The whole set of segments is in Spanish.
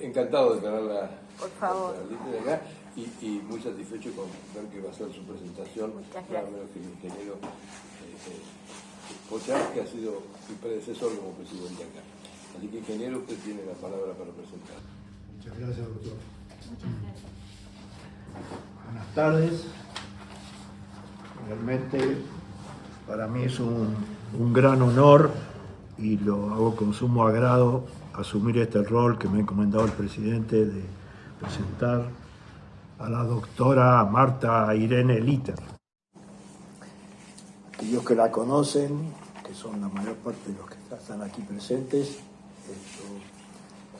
Encantado de tenerla, por favor, de acá y muy satisfecho con ver que va a ser su presentación. Muchas gracias. Menos que el ingeniero Pochat, que ha sido mi predecesor como presidente acá. Así que, ingeniero, usted tiene la palabra para presentar. Muchas gracias, doctor. Muchas gracias. Buenas tardes. Realmente para mí es un gran honor y lo hago con sumo agrado asumir este rol que me ha encomendado el presidente de presentar a la doctora Marta Irene Litter. Aquellos que la conocen, que son la mayor parte de los que están aquí presentes,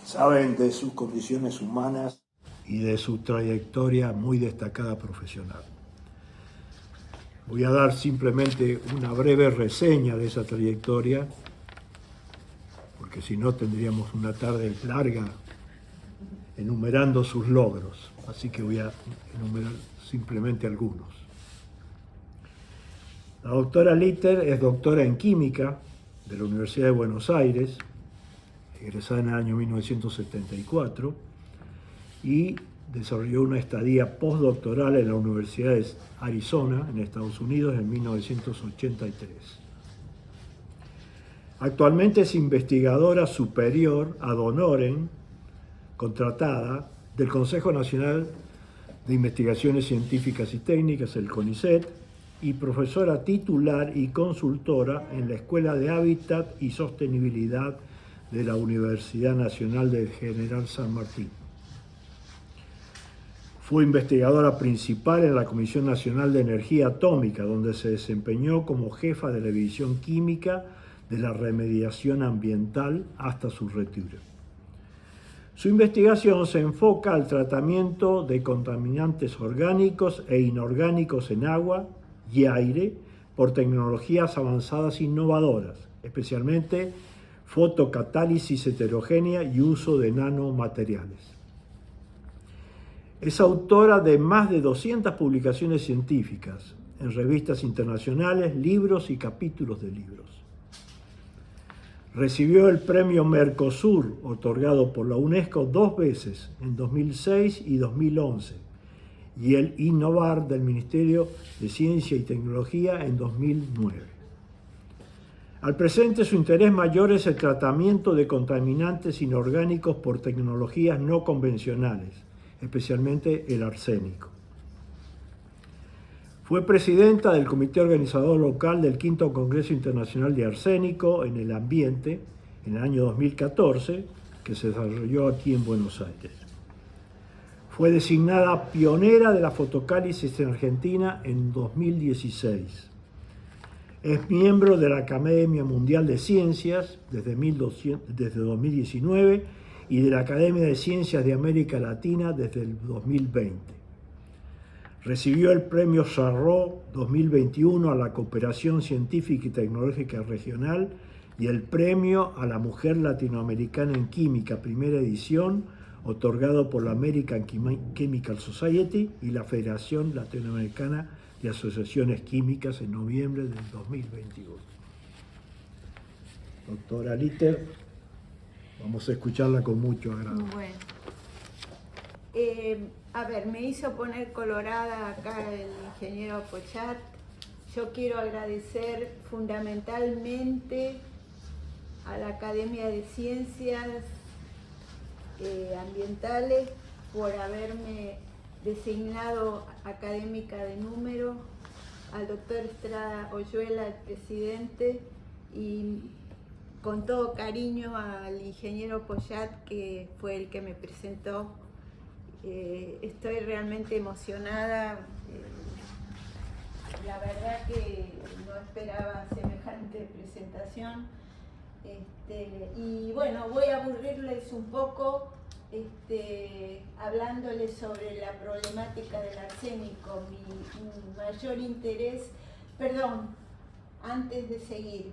saben de sus condiciones humanas y de su trayectoria muy destacada profesional. Voy a dar simplemente una breve reseña de esa trayectoria, porque si no tendríamos una tarde larga enumerando sus logros, así que voy a enumerar simplemente algunos. La doctora Litter es doctora en Química de la Universidad de Buenos Aires, egresada en el año 1974, y desarrolló una estadía postdoctoral en la Universidad de Arizona, en Estados Unidos, en 1983. Actualmente es investigadora superior ad honorem, contratada del Consejo Nacional de Investigaciones Científicas y Técnicas, el CONICET, y profesora titular y consultora en la Escuela de Hábitat y Sostenibilidad de la Universidad Nacional del General San Martín. Fue investigadora principal en la Comisión Nacional de Energía Atómica, donde se desempeñó como jefa de la División Química de la Remediación Ambiental hasta su retiro. Su investigación se enfoca al tratamiento de contaminantes orgánicos e inorgánicos en agua y aire por tecnologías avanzadas innovadoras, especialmente fotocatálisis heterogénea y uso de nanomateriales. Es autora de más de 200 publicaciones científicas en revistas internacionales, libros y capítulos de libros. Recibió el premio Mercosur, otorgado por la UNESCO 2 veces, en 2006 y 2011, y el Innovar del Ministerio de Ciencia y Tecnología en 2009. Al presente, su interés mayor es el tratamiento de contaminantes inorgánicos por tecnologías no convencionales, especialmente el arsénico. Fue presidenta del Comité Organizador Local del V Congreso Internacional de Arsénico en el Ambiente en el año 2014, que se desarrolló aquí en Buenos Aires. Fue designada pionera de la fotocálisis en Argentina en 2016. Es miembro de la Academia Mundial de Ciencias desde 2019 y de la Academia de Ciencias de América Latina desde el 2020. Recibió el Premio Charrot 2021 a la Cooperación Científica y Tecnológica Regional y el Premio a la Mujer Latinoamericana en Química, primera edición, otorgado por la American Chemical Society y la Federación Latinoamericana de Asociaciones Químicas en noviembre del 2021. Doctora Litter, vamos a escucharla con mucho agrado. Bueno. A ver, me hizo poner colorada acá el ingeniero Pochat. Yo quiero agradecer fundamentalmente a la Academia de Ciencias Ambientales por haberme designado académica de número, al doctor Estrada Oyuela, el presidente, y con todo cariño al ingeniero Pochat, que fue el que me presentó. Estoy realmente emocionada. La verdad que no esperaba semejante presentación. Y bueno, voy a aburrirles un poco hablándoles sobre la problemática del arsénico. Mi mayor interés, perdón, antes de seguir,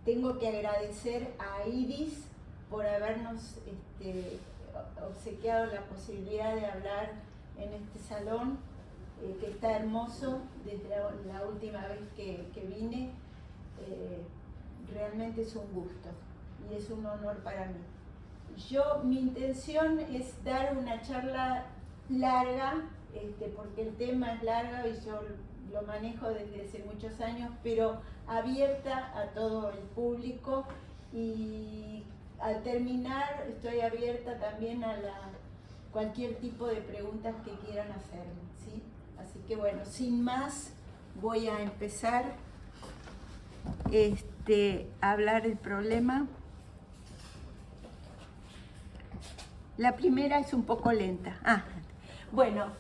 tengo que agradecer a Iris por habernos obsequiado la posibilidad de hablar en este salón, que está hermoso desde la última vez que vine. Realmente es un gusto y es un honor para mí. Mi intención es dar una charla larga, porque el tema es largo y yo lo manejo desde hace muchos años, pero abierta a todo el público, y al terminar estoy abierta también a cualquier tipo de preguntas que quieran hacerme, ¿sí? Así que bueno, sin más, voy a empezar a hablar del problema. La primera es un poco lenta. Bueno,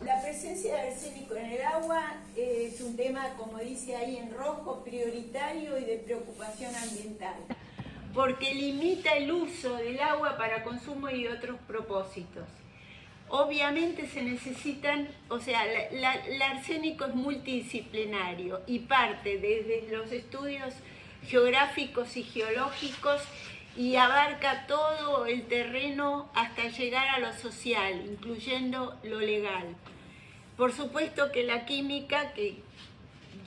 la presencia de arsénico en el agua es un tema, como dice ahí en rojo, prioritario y de preocupación ambiental, porque limita el uso del agua para consumo y otros propósitos. Obviamente se necesitan, el arsénico es multidisciplinario y parte desde los estudios geográficos y geológicos y abarca todo el terreno hasta llegar a lo social, incluyendo lo legal. Por supuesto que la química que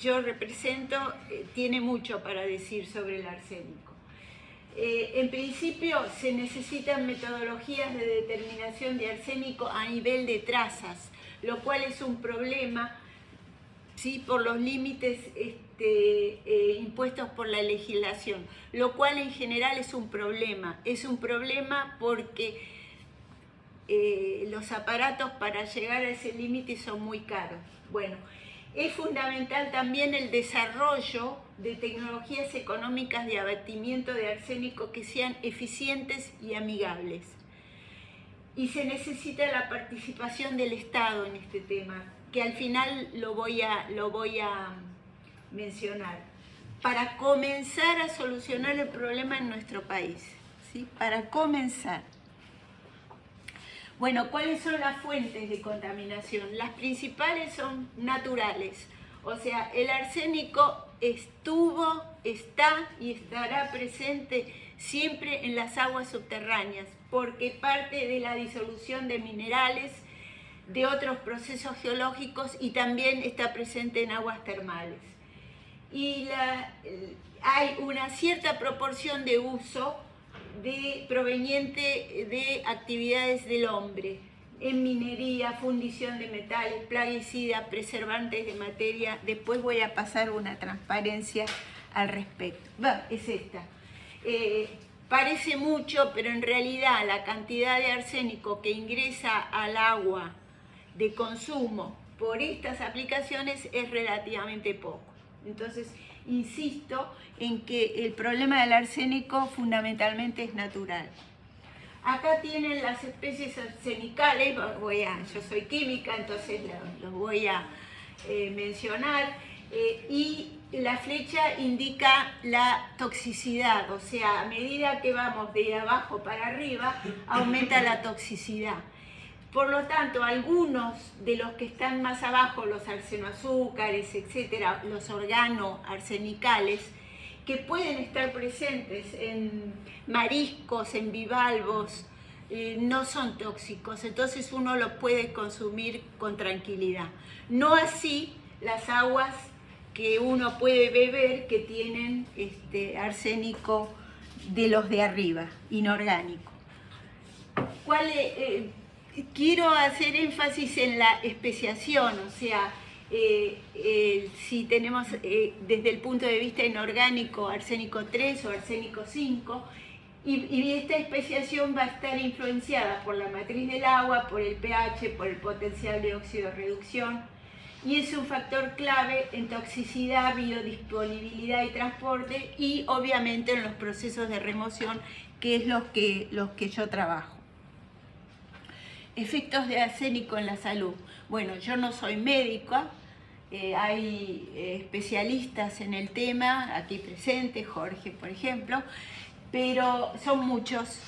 yo represento tiene mucho para decir sobre el arsénico. En principio se necesitan metodologías de determinación de arsénico a nivel de trazas, lo cual es un problema, ¿sí?, por los límites impuestos por la legislación, lo cual en general es un problema. Es un problema porque los aparatos para llegar a ese límite son muy caros. Bueno, es fundamental también el desarrollo de tecnologías económicas de abatimiento de arsénico que sean eficientes y amigables. Y se necesita la participación del Estado en este tema, que al final lo voy a mencionar, para comenzar a solucionar el problema en nuestro país, ¿sí? Para comenzar. Bueno, ¿cuáles son las fuentes de contaminación? Las principales son naturales, o sea, el arsénico estuvo, está y estará presente siempre en las aguas subterráneas, porque parte de la disolución de minerales, de otros procesos geológicos, y también está presente en aguas termales. Y hay una cierta proporción de uso proveniente de actividades del hombre, en minería, fundición de metales, plaguicidas, preservantes de materia. Después voy a pasar una transparencia al respecto. Es esta. Parece mucho, pero en realidad la cantidad de arsénico que ingresa al agua de consumo por estas aplicaciones es relativamente poco. Entonces, insisto en que el problema del arsénico fundamentalmente es natural. Acá tienen las especies arsenicales, yo soy química, entonces los voy a mencionar, y la flecha indica la toxicidad, o sea, a medida que vamos de abajo para arriba, aumenta la toxicidad. Por lo tanto, algunos de los que están más abajo, los arsenoazúcares, etcétera, los organoarsenicales, que pueden estar presentes en mariscos, en bivalvos, no son tóxicos, entonces uno los puede consumir con tranquilidad. No así las aguas que uno puede beber que tienen arsénico de los de arriba, inorgánico. Quiero hacer énfasis en la especiación, o sea, si tenemos desde el punto de vista inorgánico arsénico 3 o arsénico 5, y esta especiación va a estar influenciada por la matriz del agua, por el pH, por el potencial de oxidorreducción, y es un factor clave en toxicidad, biodisponibilidad y transporte, y obviamente en los procesos de remoción, que es los que yo trabajo. Efectos de arsénico en la salud. Bueno, yo no soy médica, hay especialistas en el tema, aquí presentes, Jorge, por ejemplo, pero son muchos.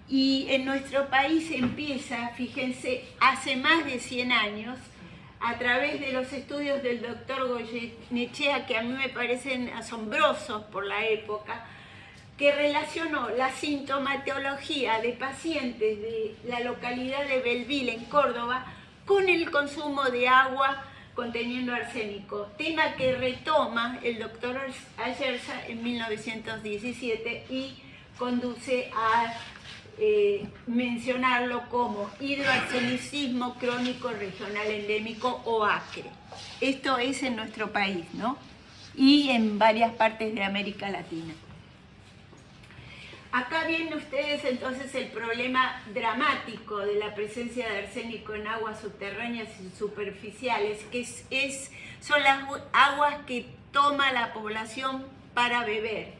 Y en nuestro país empieza, fíjense, hace más de 100 años, a través de los estudios del doctor Goyenechea, que a mí me parecen asombrosos por la época, que relacionó la sintomatología de pacientes de la localidad de Belville, en Córdoba, con el consumo de agua conteniendo arsénico, tema que retoma el doctor Ayerza en 1917 y conduce a mencionarlo como hidroarsenicismo crónico regional endémico o ACRE. Esto es en nuestro país, ¿no? Y en varias partes de América Latina. Acá vienen ustedes entonces el problema dramático de la presencia de arsénico en aguas subterráneas y superficiales, que son las aguas que toma la población para beber.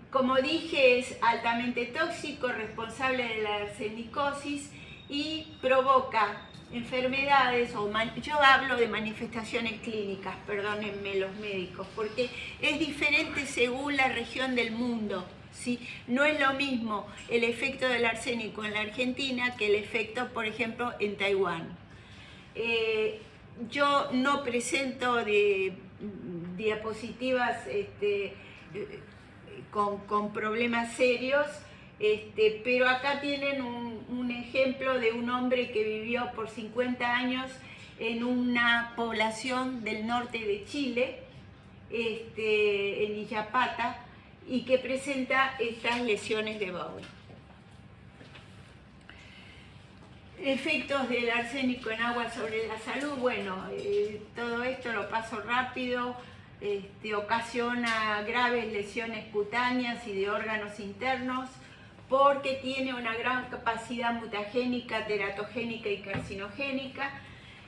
Como dije, es altamente tóxico, responsable de la arsenicosis y provoca enfermedades, yo hablo de manifestaciones clínicas, perdónenme los médicos, porque es diferente según la región del mundo, ¿sí? No es lo mismo el efecto del arsénico en la Argentina que el efecto, por ejemplo, en Taiwán. Yo no presento diapositivas con problemas serios, pero acá tienen un ejemplo de un hombre que vivió por 50 años en una población del norte de Chile, en Illapata, y que presenta estas lesiones de Bowen. Efectos del arsénico en agua sobre la salud, bueno, todo esto lo paso rápido. Ocasiona graves lesiones cutáneas y de órganos internos porque tiene una gran capacidad mutagénica, teratogénica y carcinogénica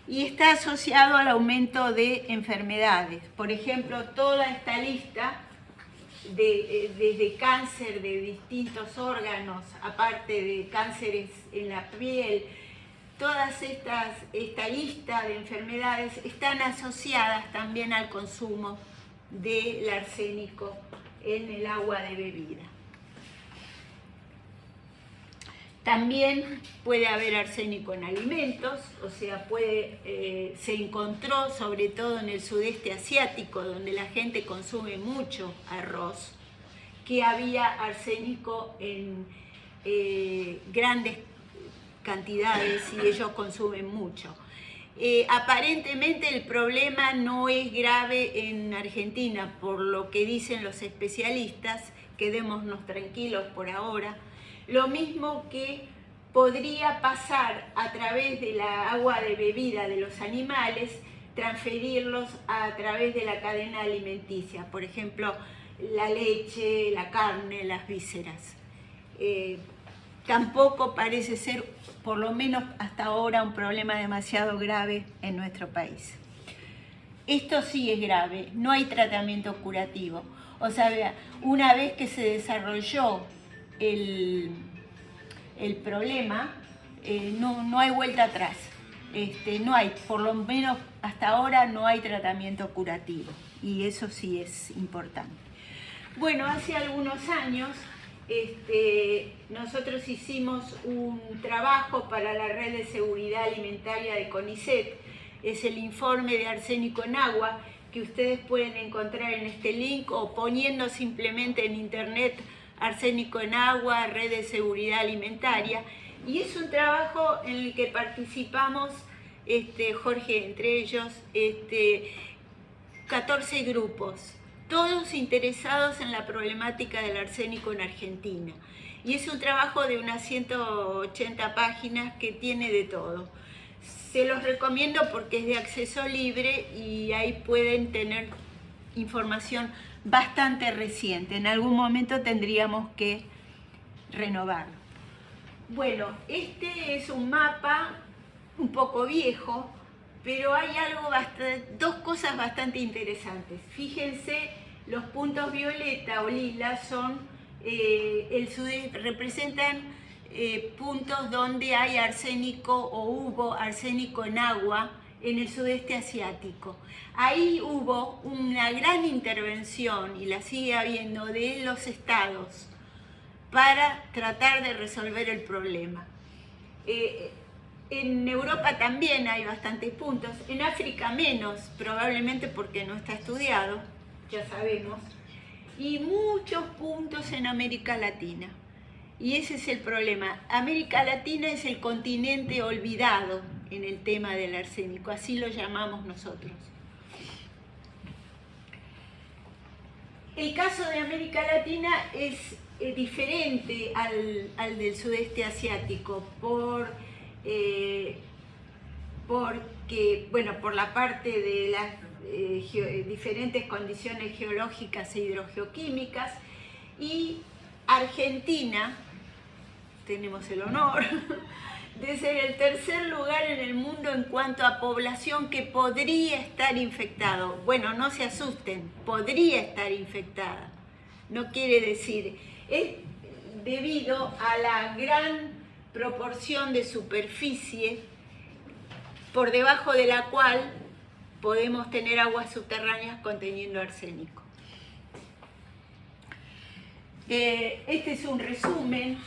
y está asociado al aumento de enfermedades. Por ejemplo, toda esta lista, desde cáncer de distintos órganos, aparte de cánceres en la piel, esta lista de enfermedades están asociadas también al consumo del arsénico en el agua de bebida. También puede haber arsénico en alimentos, o sea, se encontró sobre todo en el sudeste asiático, donde la gente consume mucho arroz, que había arsénico en grandes cantidades y ellos consumen mucho. Aparentemente el problema no es grave en Argentina, por lo que dicen los especialistas, quedémonos tranquilos por ahora. Lo mismo que podría pasar a través de la agua de bebida de los animales, transferirlos a través de la cadena alimenticia, por ejemplo, la leche, la carne, las vísceras. Tampoco parece ser, por lo menos hasta ahora, un problema demasiado grave en nuestro país. Esto sí es grave, no hay tratamiento curativo. O sea, una vez que se desarrolló el problema, no hay vuelta atrás. No hay, por lo menos hasta ahora, no hay tratamiento curativo. Y eso sí es importante. Bueno, hace algunos años nosotros hicimos un trabajo para la Red de Seguridad Alimentaria de CONICET. Es el informe de arsénico en agua que ustedes pueden encontrar en este link o poniendo simplemente en internet arsénico en agua, Red de Seguridad Alimentaria. Y es un trabajo en el que participamos, Jorge entre ellos, 14 grupos, todos interesados en la problemática del arsénico en Argentina. Y es un trabajo de unas 180 páginas que tiene de todo. Se los recomiendo porque es de acceso libre y ahí pueden tener información bastante reciente. En algún momento tendríamos que renovarlo. Bueno, este es un mapa un poco viejo, pero hay dos cosas bastante interesantes. Fíjense, los puntos violeta o lila son representan puntos donde hay arsénico o hubo arsénico en agua en el sudeste asiático. Ahí hubo una gran intervención, y la sigue habiendo, de los estados para tratar de resolver el problema. En Europa también hay bastantes puntos, en África menos, probablemente porque no está estudiado, ya sabemos, y muchos puntos en América Latina. Y ese es el problema. América Latina es el continente olvidado en el tema del arsénico, así lo llamamos nosotros. El caso de América Latina es diferente al del sudeste asiático porque, bueno, por la parte de las diferentes condiciones geológicas e hidrogeoquímicas, y Argentina, tenemos el honor de ser el tercer lugar en el mundo en cuanto a población que podría estar infectado. Bueno, no se asusten, podría estar infectada. No quiere decir, es debido a la gran proporción de superficie por debajo de la cual podemos tener aguas subterráneas conteniendo arsénico. Este es un resumen.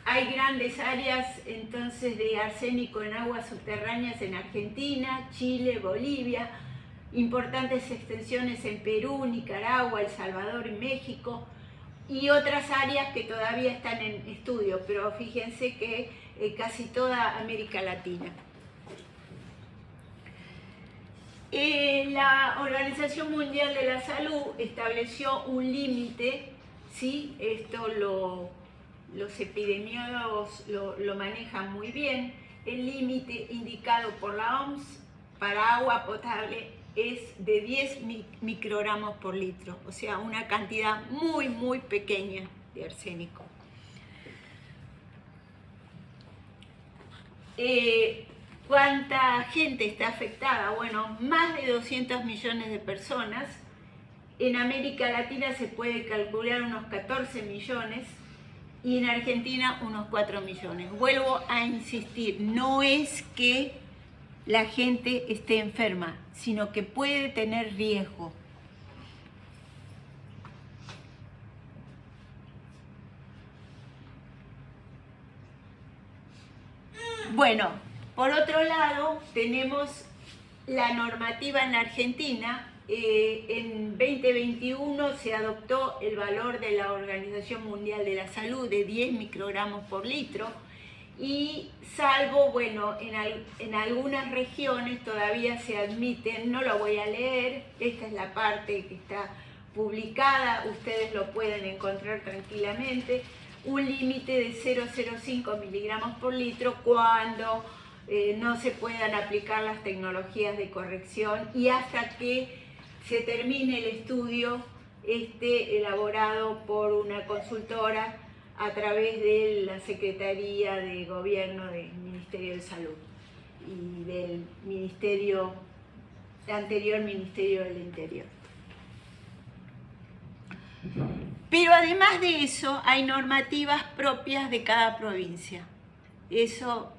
Hay grandes áreas entonces de arsénico en aguas subterráneas en Argentina, Chile, Bolivia, importantes extensiones en Perú, Nicaragua, El Salvador y México, y otras áreas que todavía están en estudio, pero fíjense que casi toda América Latina. La Organización Mundial de la Salud estableció un límite, ¿sí? Esto los epidemiólogos lo manejan muy bien. El límite indicado por la OMS para agua potable es de 10 microgramos por litro, o sea, una cantidad muy, muy pequeña de arsénico. ¿Cuánta gente está afectada? Bueno, más de 200 millones de personas. En América Latina se puede calcular unos 14 millones y en Argentina unos 4 millones. Vuelvo a insistir, no es que la gente esté enferma, sino que puede tener riesgo. Bueno, por otro lado, tenemos la normativa en Argentina. En 2021 se adoptó el valor de la Organización Mundial de la Salud de 10 microgramos por litro y salvo, bueno, en algunas regiones todavía se admiten, no lo voy a leer, esta es la parte que está publicada, ustedes lo pueden encontrar tranquilamente, un límite de 0,05 miligramos por litro cuando no se puedan aplicar las tecnologías de corrección y hasta que se termine el estudio elaborado por una consultora a través de la Secretaría de Gobierno del Ministerio de Salud y del anterior Ministerio del Interior. Pero además de eso, hay normativas propias de cada provincia.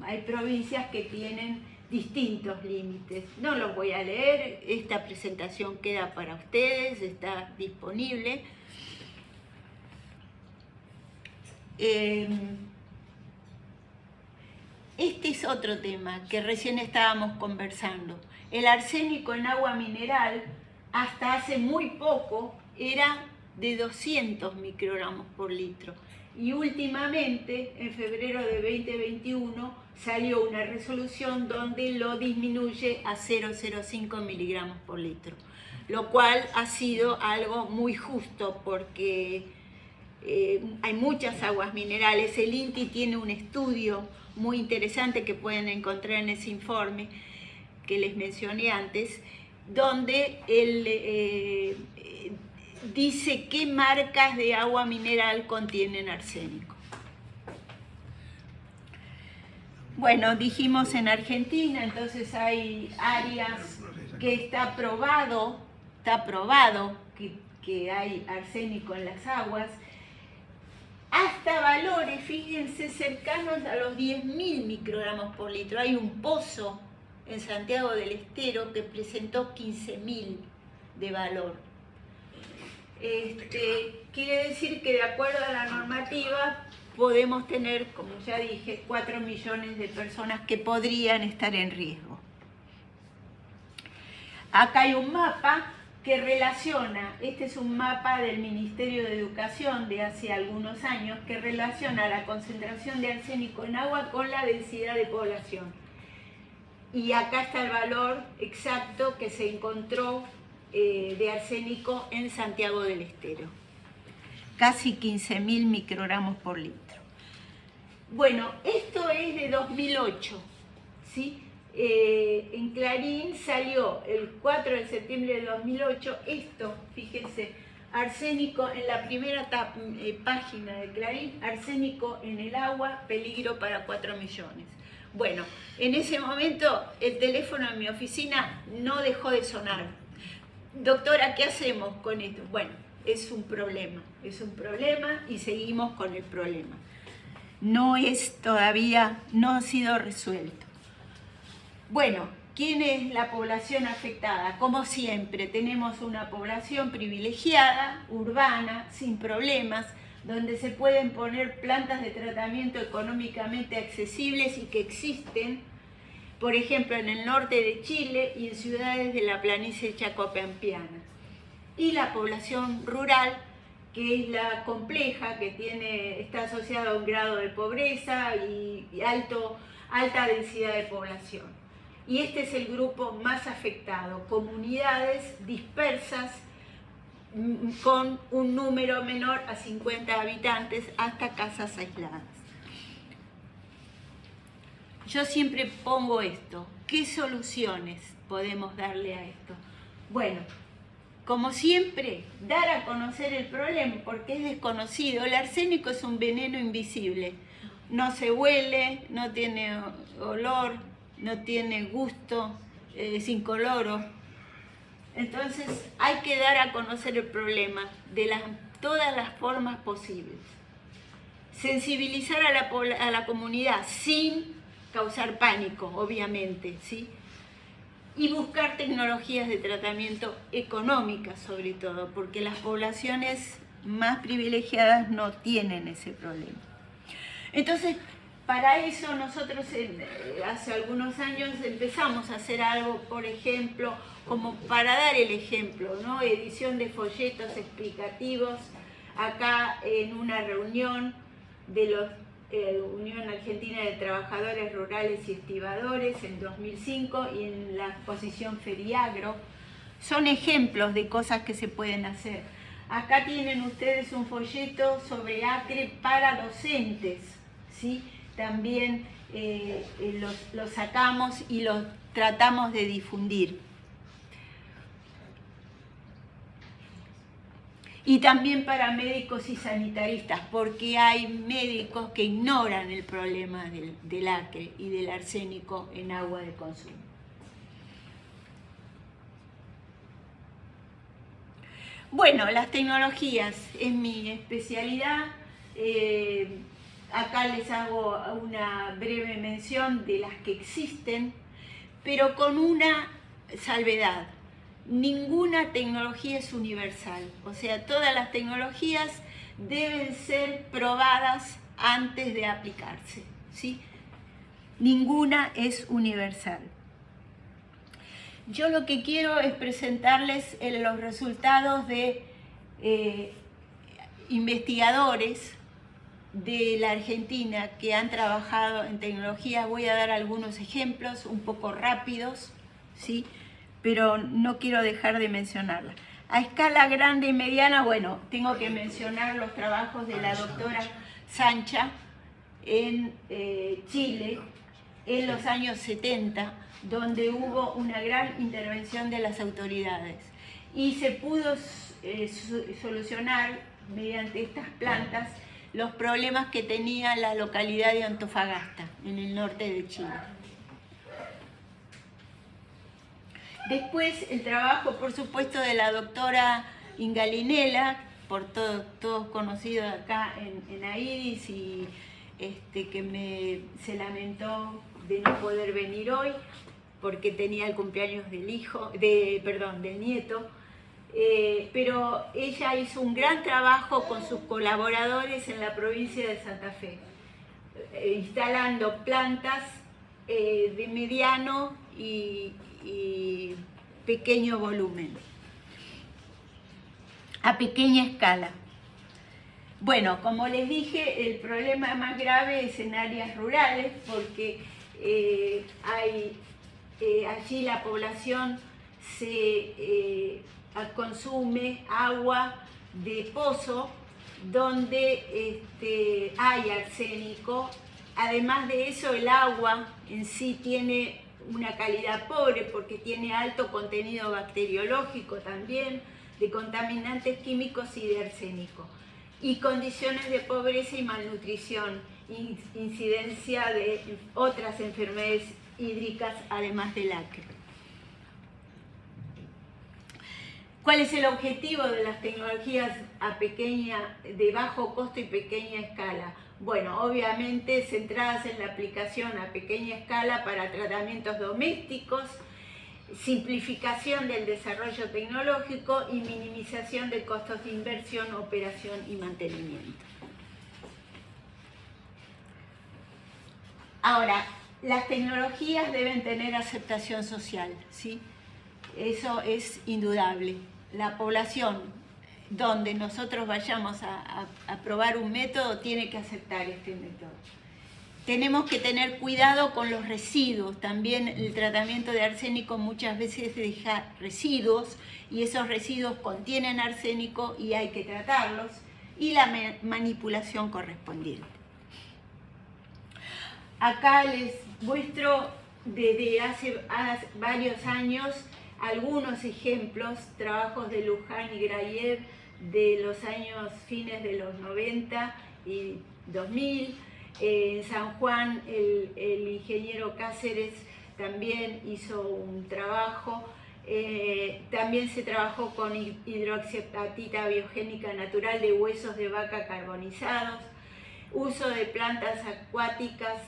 Hay provincias que tienen distintos límites. No los voy a leer, esta presentación queda para ustedes, está disponible. Este es otro tema que recién estábamos conversando. El arsénico en agua mineral hasta hace muy poco era de 200 microgramos por litro. Y últimamente, en febrero de 2021, salió una resolución donde lo disminuye a 0,05 miligramos por litro, lo cual ha sido algo muy justo porque hay muchas aguas minerales. El INTI tiene un estudio muy interesante que pueden encontrar en ese informe que les mencioné antes, donde él dice qué marcas de agua mineral contienen arsénico. Bueno, dijimos en Argentina, entonces hay áreas que está probado que hay arsénico en las aguas, hasta valores, fíjense, cercanos a los 10.000 microgramos por litro. Hay un pozo en Santiago del Estero que presentó 15.000 de valor. Quiere decir que de acuerdo a la normativa podemos tener, como ya dije, 4 millones de personas que podrían estar en riesgo. Acá hay un mapa que relaciona, este es un mapa del Ministerio de Educación de hace algunos años, que relaciona la concentración de arsénico en agua con la densidad de población. y acá está el valor exacto que se encontró de arsénico en Santiago del Estero. Casi 15.000 microgramos por litro. Bueno, esto es de 2008, ¿sí? En Clarín salió el 4 de septiembre de 2008 esto, fíjense, arsénico en la primera página de Clarín, arsénico en el agua, peligro para 4 millones. Bueno, en ese momento el teléfono en mi oficina no dejó de sonar. Doctora, ¿qué hacemos con esto? Bueno, es un problema y seguimos con el problema. No ha sido resuelto. Bueno, ¿quién es la población afectada? Como siempre, tenemos una población privilegiada, urbana, sin problemas, donde se pueden poner plantas de tratamiento económicamente accesibles y que existen, por ejemplo, en el norte de Chile y en ciudades de la planicie chacopampiana. Y la población rural, que es la compleja, que está asociada a un grado de pobreza y alta densidad de población. Y este es el grupo más afectado, comunidades dispersas con un número menor a 50 habitantes hasta casas aisladas. Yo siempre pongo esto, ¿qué soluciones podemos darle a esto? Bueno, como siempre, dar a conocer el problema porque es desconocido. El arsénico es un veneno invisible, no se huele, no tiene olor, no tiene gusto, es incoloro. Entonces hay que dar a conocer el problema de todas las formas posibles. Sensibilizar a la comunidad sin causar pánico, obviamente, ¿sí? Y buscar tecnologías de tratamiento económicas sobre todo, porque las poblaciones más privilegiadas no tienen ese problema. Entonces, para eso nosotros hace algunos años empezamos a hacer algo, por ejemplo, como para dar el ejemplo, ¿no? Edición de folletos explicativos, acá en una reunión de la Unión Argentina de Trabajadores Rurales y Estibadores en 2005 y en la exposición Feriagro. Son ejemplos de cosas que se pueden hacer. Acá tienen ustedes un folleto sobre Acre para docentes, ¿sí? También lo sacamos y lo tratamos de difundir. Y también para médicos y sanitaristas, porque hay médicos que ignoran el problema del acre y del arsénico en agua de consumo. Bueno, las tecnologías es mi especialidad. Acá les hago una breve mención de las que existen, pero con una salvedad. Ninguna tecnología es universal, o sea, todas las tecnologías deben ser probadas antes de aplicarse, ¿sí? Ninguna es universal. Yo lo que quiero es presentarles los resultados de investigadores de la Argentina que han trabajado en tecnología. Voy a dar algunos ejemplos un poco rápidos, ¿sí? Pero no quiero dejar de mencionarla. A escala grande y mediana, bueno, tengo que mencionar los trabajos de la doctora Sancha en Chile en los años 70, donde hubo una gran intervención de las autoridades y se pudo solucionar mediante estas plantas los problemas que tenía la localidad de Antofagasta, en el norte de Chile. Después el trabajo, por supuesto, de la doctora Ingalinela, por todos conocidos acá en AIDIS, y que se lamentó de no poder venir hoy porque tenía el cumpleaños del nieto. Pero ella hizo un gran trabajo con sus colaboradores en la provincia de Santa Fe, instalando plantas de mediano y pequeño volumen, a pequeña escala. Bueno, como les dije, el problema más grave es en áreas rurales porque hay allí la población se consume agua de pozo donde hay arsénico. Además de eso, el agua en sí tiene una calidad pobre porque tiene alto contenido bacteriológico también, de contaminantes químicos y de arsénico. Y condiciones de pobreza y malnutrición, incidencia de otras enfermedades hídricas además del acre. ¿Cuál es el objetivo de las tecnologías de bajo costo y pequeña escala? Bueno, obviamente centradas en la aplicación a pequeña escala para tratamientos domésticos, simplificación del desarrollo tecnológico y minimización de costos de inversión, operación y mantenimiento. Ahora, las tecnologías deben tener aceptación social, ¿sí? Eso es indudable. La población donde nosotros vayamos a probar un método tiene que aceptar este método. Tenemos que tener cuidado con los residuos. También el tratamiento de arsénico muchas veces deja residuos y esos residuos contienen arsénico y hay que tratarlos, y la manipulación correspondiente. Acá les muestro desde hace varios años algunos ejemplos, trabajos de Luján y Grayev de los años fines de los 90 y 2000. En San Juan el ingeniero Cáceres también hizo un trabajo. También se trabajó con hidroxiapatita biogénica natural de huesos de vaca carbonizados. Uso de plantas acuáticas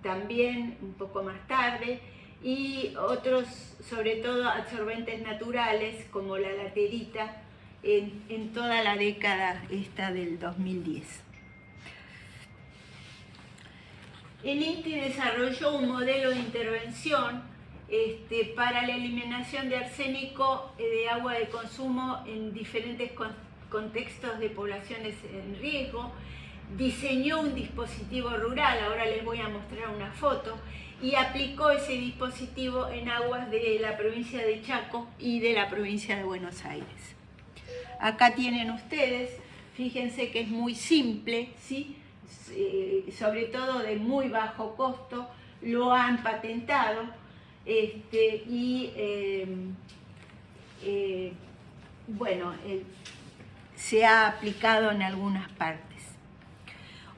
también un poco más tarde. Y otros, sobre todo absorbentes naturales, como la laterita, en toda la década esta del 2010. El INTI desarrolló un modelo de intervención para la eliminación de arsénico de agua de consumo en diferentes contextos de poblaciones en riesgo. Diseñó un dispositivo rural, ahora les voy a mostrar una foto, y aplicó ese dispositivo en aguas de la provincia de Chaco y de la provincia de Buenos Aires. Acá tienen ustedes, fíjense que es muy simple, ¿sí? Sobre todo de muy bajo costo, lo han patentado se ha aplicado en algunas partes.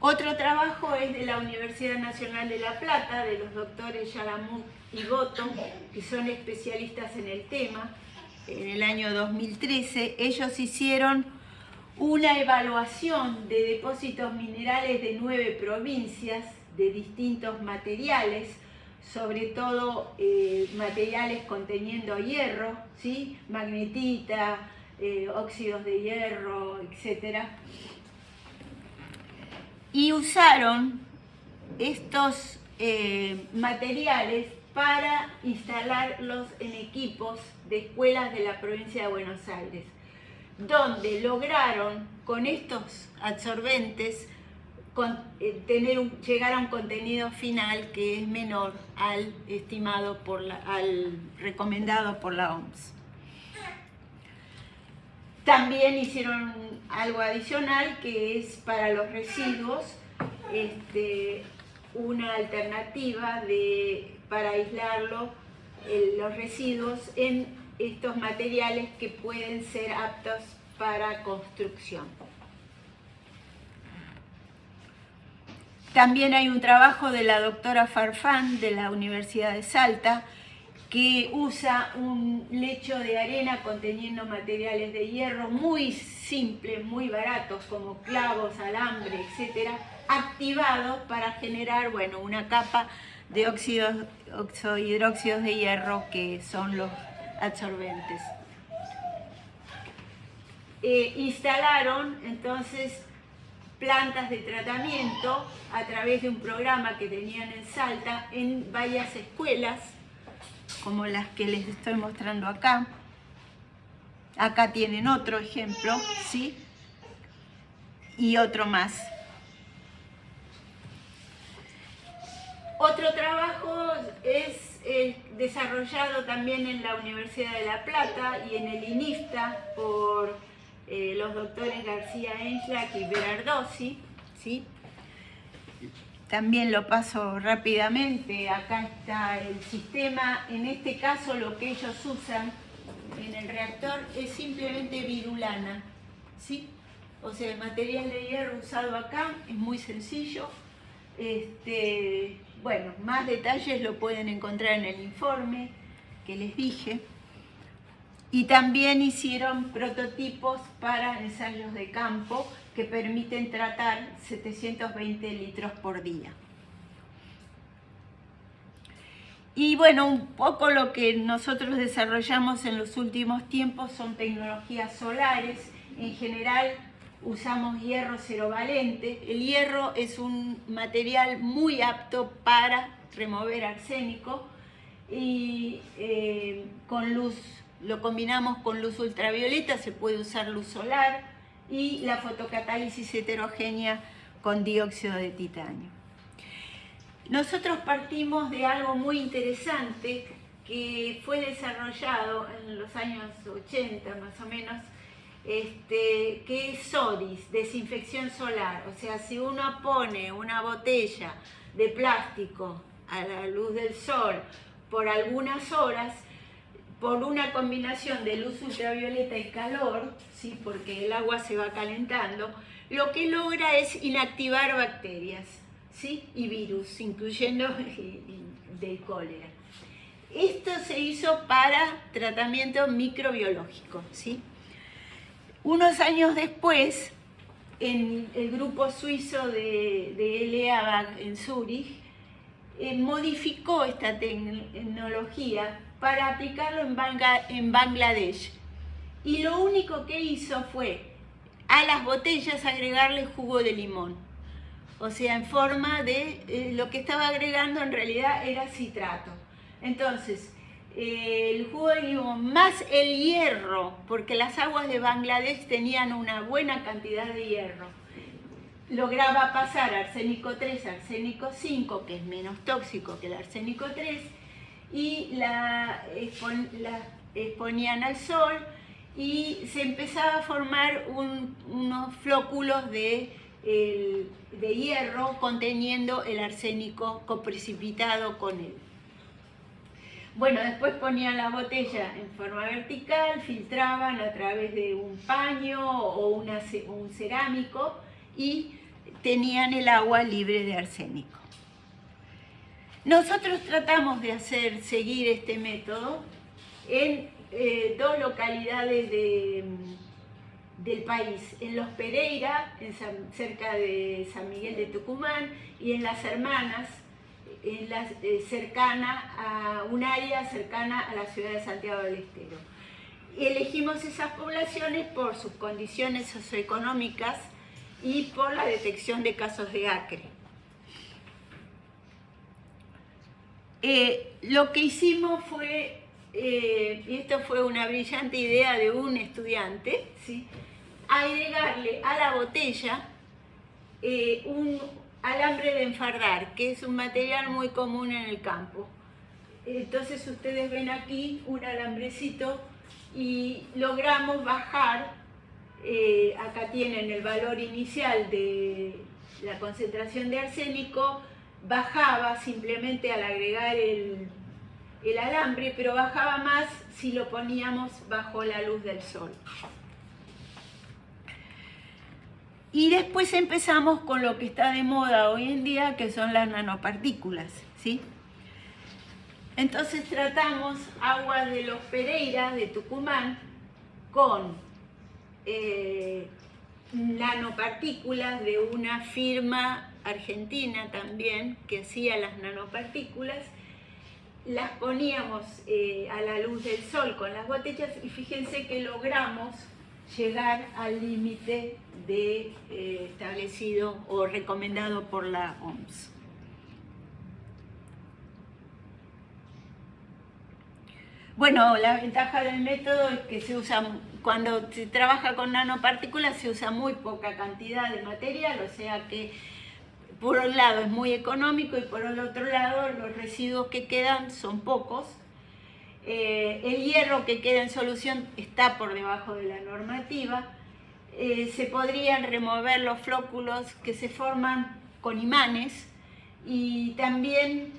Otro trabajo es de la Universidad Nacional de La Plata, de los doctores Yaramuk y Goto, que son especialistas en el tema. En el año 2013 ellos hicieron una evaluación de depósitos minerales de 9 provincias de distintos materiales, sobre todo materiales conteniendo hierro, ¿sí? Magnetita, óxidos de hierro, etc. Y usaron estos materiales para instalarlos en equipos de escuelas de la provincia de Buenos Aires, donde lograron con estos absorbentes llegar a un contenido final que es menor al estimado al recomendado por la OMS. También hicieron algo adicional, que es para los residuos, una alternativa para aislarlo, los residuos en estos materiales que pueden ser aptos para construcción. También hay un trabajo de la doctora Farfán de la Universidad de Salta, que usa un lecho de arena conteniendo materiales de hierro muy simples, muy baratos, como clavos, alambre, etc., activados para generar, una capa de hidróxidos de hierro, que son los absorbentes. Instalaron entonces plantas de tratamiento a través de un programa que tenían en Salta en varias escuelas, como las que les estoy mostrando acá. Acá tienen otro ejemplo, ¿sí? Y otro más. Otro trabajo es desarrollado también en la Universidad de La Plata y en el INIFTA por los doctores García Enschlak y Berardozzi, ¿sí? También lo paso rápidamente. Acá está el sistema. En este caso lo que ellos usan en el reactor es simplemente virulana, ¿sí? O sea, el material de hierro usado acá es muy sencillo. Bueno, más detalles lo pueden encontrar en el informe que les dije. Y también hicieron prototipos para ensayos de campo que permiten tratar 720 litros por día. Y bueno, un poco lo que nosotros desarrollamos en los últimos tiempos son tecnologías solares. En general usamos hierro cerovalente. El hierro es un material muy apto para remover arsénico y con luz, lo combinamos con luz ultravioleta, se puede usar luz solar y la fotocatálisis heterogénea con dióxido de titanio. Nosotros partimos de algo muy interesante que fue desarrollado en los años 80 más o menos, que es SODIS, desinfección solar. O sea, si uno pone una botella de plástico a la luz del sol por algunas horas, por una combinación de luz ultravioleta y calor, ¿sí? Porque el agua se va calentando, lo que logra es inactivar bacterias, ¿sí? Y virus, incluyendo del cólera. Esto se hizo para tratamiento microbiológico, ¿sí? Unos años después, en el grupo suizo de LEAG en Zúrich, modificó esta tecnología para aplicarlo en Bangladesh. Y lo único que hizo fue a las botellas agregarle jugo de limón. O sea, en forma de lo que estaba agregando en realidad era citrato. Entonces, el jugo de limón más el hierro, porque las aguas de Bangladesh tenían una buena cantidad de hierro, lograba pasar arsénico 3 a arsénico 5, que es menos tóxico que el arsénico 3, y la exponían al sol y se empezaba a formar unos flóculos de hierro conteniendo el arsénico coprecipitado con él. Bueno, después ponían la botella en forma vertical, filtraban a través de un paño o un cerámico y tenían el agua libre de arsénico. Nosotros tratamos de seguir este método en dos localidades del país, en Los Pereira, cerca de San Miguel de Tucumán, y en Las Hermanas, cercana a un área cercana a la ciudad de Santiago del Estero. Y elegimos esas poblaciones por sus condiciones socioeconómicas y por la detección de casos de acre. Lo que hicimos fue, y esto fue una brillante idea de un estudiante, ¿sí? Agregarle a la botella un alambre de enfardar, que es un material muy común en el campo. Entonces ustedes ven aquí un alambrecito y logramos bajar, acá tienen el valor inicial de la concentración de arsénico, bajaba simplemente al agregar el alambre, pero bajaba más si lo poníamos bajo la luz del sol. Y después empezamos con lo que está de moda hoy en día, que son las nanopartículas, ¿sí? Entonces tratamos aguas de Los Pereira, de Tucumán, con nanopartículas de una firma argentina también, que hacía las nanopartículas. Las poníamos a la luz del sol con las botellas y fíjense que logramos llegar al límite establecido o recomendado por la OMS. Bueno, la ventaja del método es que cuando se trabaja con nanopartículas se usa muy poca cantidad de material, o sea que por un lado es muy económico y por el otro lado los residuos que quedan son pocos. El hierro que queda en solución está por debajo de la normativa. Se podrían remover los flóculos que se forman con imanes y también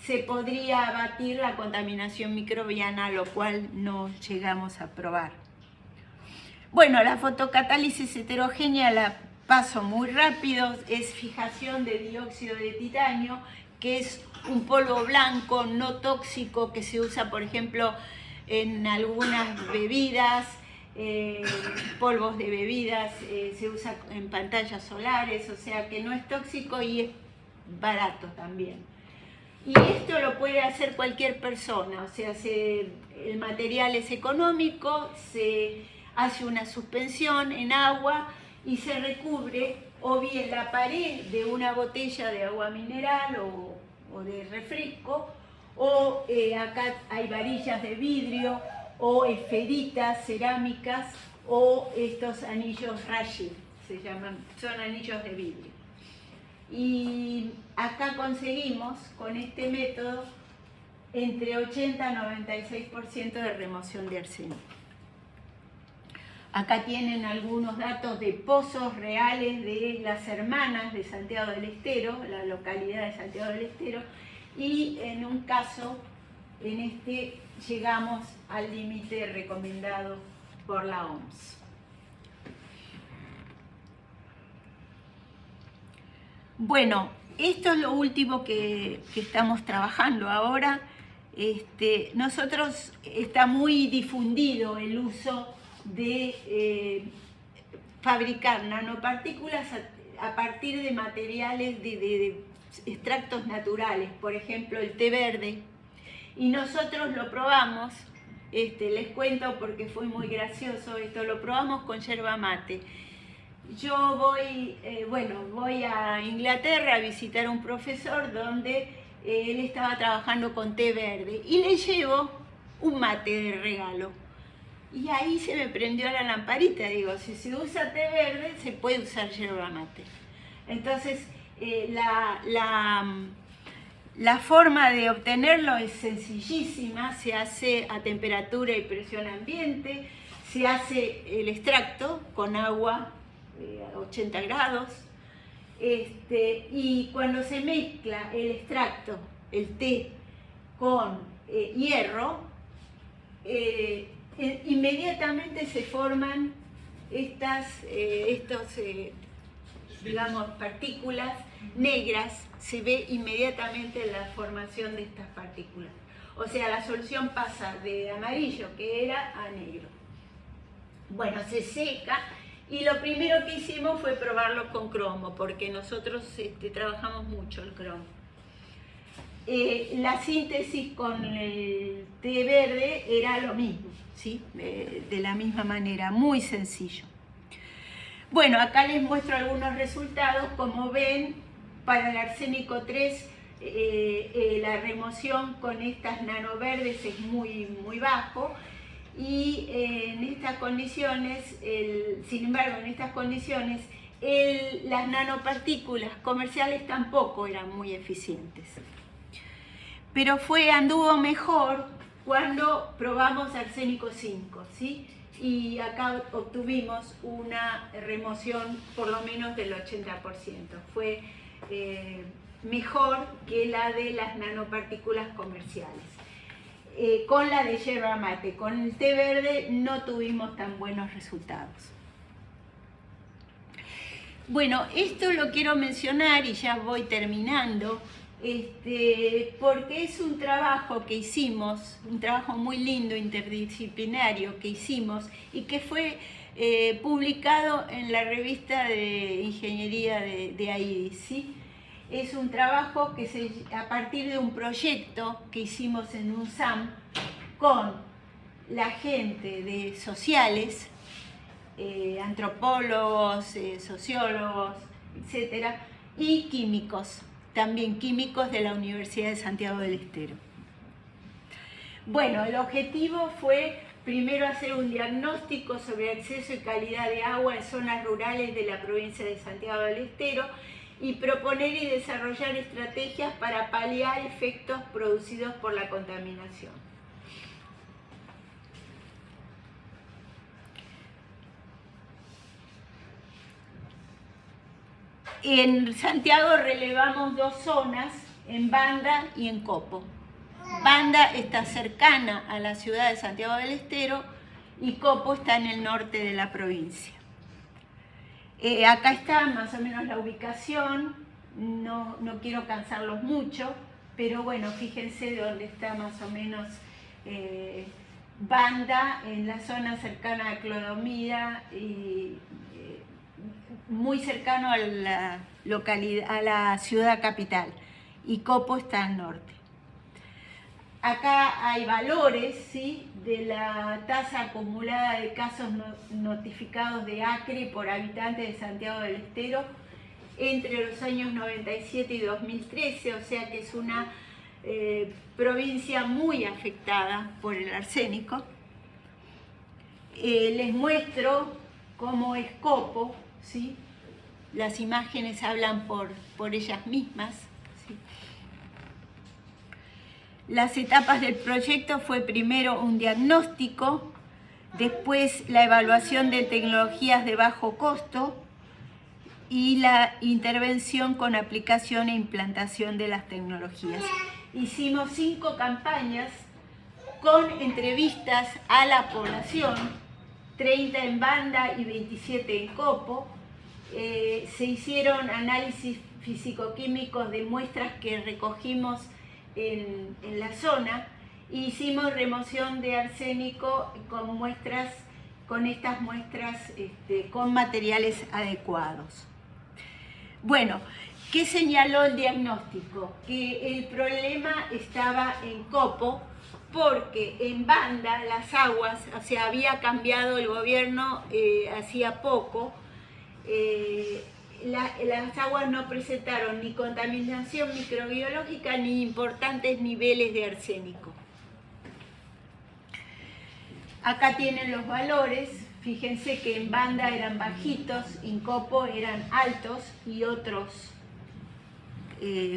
se podría abatir la contaminación microbiana, lo cual no llegamos a probar. Bueno, la fotocatálisis heterogénea la paso muy rápido, es fijación de dióxido de titanio, que es un polvo blanco no tóxico que se usa, por ejemplo, en algunas bebidas, polvos de bebidas, se usa en pantallas solares, o sea que no es tóxico y es barato también. Y esto lo puede hacer cualquier persona, o sea, el material es económico, se hace una suspensión en agua y se recubre o bien la pared de una botella de agua mineral o de refresco, o acá hay varillas de vidrio o esferitas cerámicas o estos anillos Rashi, se llaman, son anillos de vidrio. Y acá conseguimos con este método entre 80 a 96% de remoción de arsénico. Acá tienen algunos datos de pozos reales de las Hermanas de Santiago del Estero, la localidad de Santiago del Estero, y en un caso, en este, llegamos al límite recomendado por la OMS. Bueno, esto es lo último que estamos trabajando ahora. Nosotros está muy difundido el uso de fabricar nanopartículas a partir de materiales de extractos naturales, por ejemplo el té verde, y nosotros lo probamos, les cuento porque fue muy gracioso esto, lo probamos con yerba mate. Yo voy a Inglaterra a visitar a un profesor donde él estaba trabajando con té verde y le llevo un mate de regalo. Y ahí se me prendió la lamparita, digo, si se usa té verde, se puede usar yerba mate. Entonces, la forma de obtenerlo es sencillísima, se hace a temperatura y presión ambiente, se hace el extracto con agua a 80 grados, y cuando se mezcla el extracto, el té, con hierro, inmediatamente se forman digamos, partículas negras, se ve inmediatamente la formación de estas partículas. O sea, la solución pasa de amarillo, que era, a negro. Bueno, se seca y lo primero que hicimos fue probarlo con cromo, porque nosotros trabajamos mucho el cromo. La síntesis con el té verde era lo mismo, ¿sí? De la misma manera, muy sencillo. Bueno, acá les muestro algunos resultados. Como ven, para el arsénico 3, la remoción con estas nanoverdes es muy bajo. Y en estas condiciones, sin embargo, en estas condiciones, las nanopartículas comerciales tampoco eran muy eficientes. Pero anduvo mejor cuando probamos arsénico 5, ¿sí? Y acá obtuvimos una remoción por lo menos del 80%. Fue mejor que la de las nanopartículas comerciales. Con la de yerba mate, con el té verde no tuvimos tan buenos resultados. Bueno, esto lo quiero mencionar y ya voy terminando, porque es un trabajo que hicimos, un trabajo muy lindo, interdisciplinario que hicimos y que fue publicado en la revista de ingeniería de AIDIS, ¿sí? Es un trabajo que a partir de un proyecto que hicimos en UNSAM con la gente de sociales, antropólogos, sociólogos, etcétera, y químicos, también químicos de la Universidad de Santiago del Estero. Bueno, el objetivo fue primero hacer un diagnóstico sobre acceso y calidad de agua en zonas rurales de la provincia de Santiago del Estero y proponer y desarrollar estrategias para paliar efectos producidos por la contaminación. En Santiago relevamos 2 zonas, en Banda y en Copo. Banda está cercana a la ciudad de Santiago del Estero y Copo está en el norte de la provincia. Acá está más o menos la ubicación, no quiero cansarlos mucho, pero bueno, fíjense dónde está más o menos Banda, en la zona cercana a Clodomira y muy cercano a la localidad, a la ciudad capital, y Copo está al norte. Acá hay valores, ¿sí?, de la tasa acumulada de casos notificados de ACRE por habitante de Santiago del Estero entre los años 97 y 2013, o sea que es una provincia muy afectada por el arsénico. Les muestro cómo es Copo, ¿sí? Las imágenes hablan por ellas mismas, ¿sí? Las etapas del proyecto fue primero un diagnóstico, después la evaluación de tecnologías de bajo costo y la intervención con aplicación e implantación de las tecnologías. Hicimos 5 campañas con entrevistas a la población, 30 en Banda y 27 en Copo. Se hicieron análisis físico-químicos de muestras que recogimos en la zona. Hicimos remoción de arsénico con estas muestras con materiales adecuados. Bueno, ¿qué señaló el diagnóstico? Que el problema estaba en Copo, porque en Banda las aguas, o sea, había cambiado el gobierno hacía poco, las aguas no presentaron ni contaminación microbiológica ni importantes niveles de arsénico. Acá tienen los valores, fíjense que en Banda eran bajitos, en Copo eran altos y otros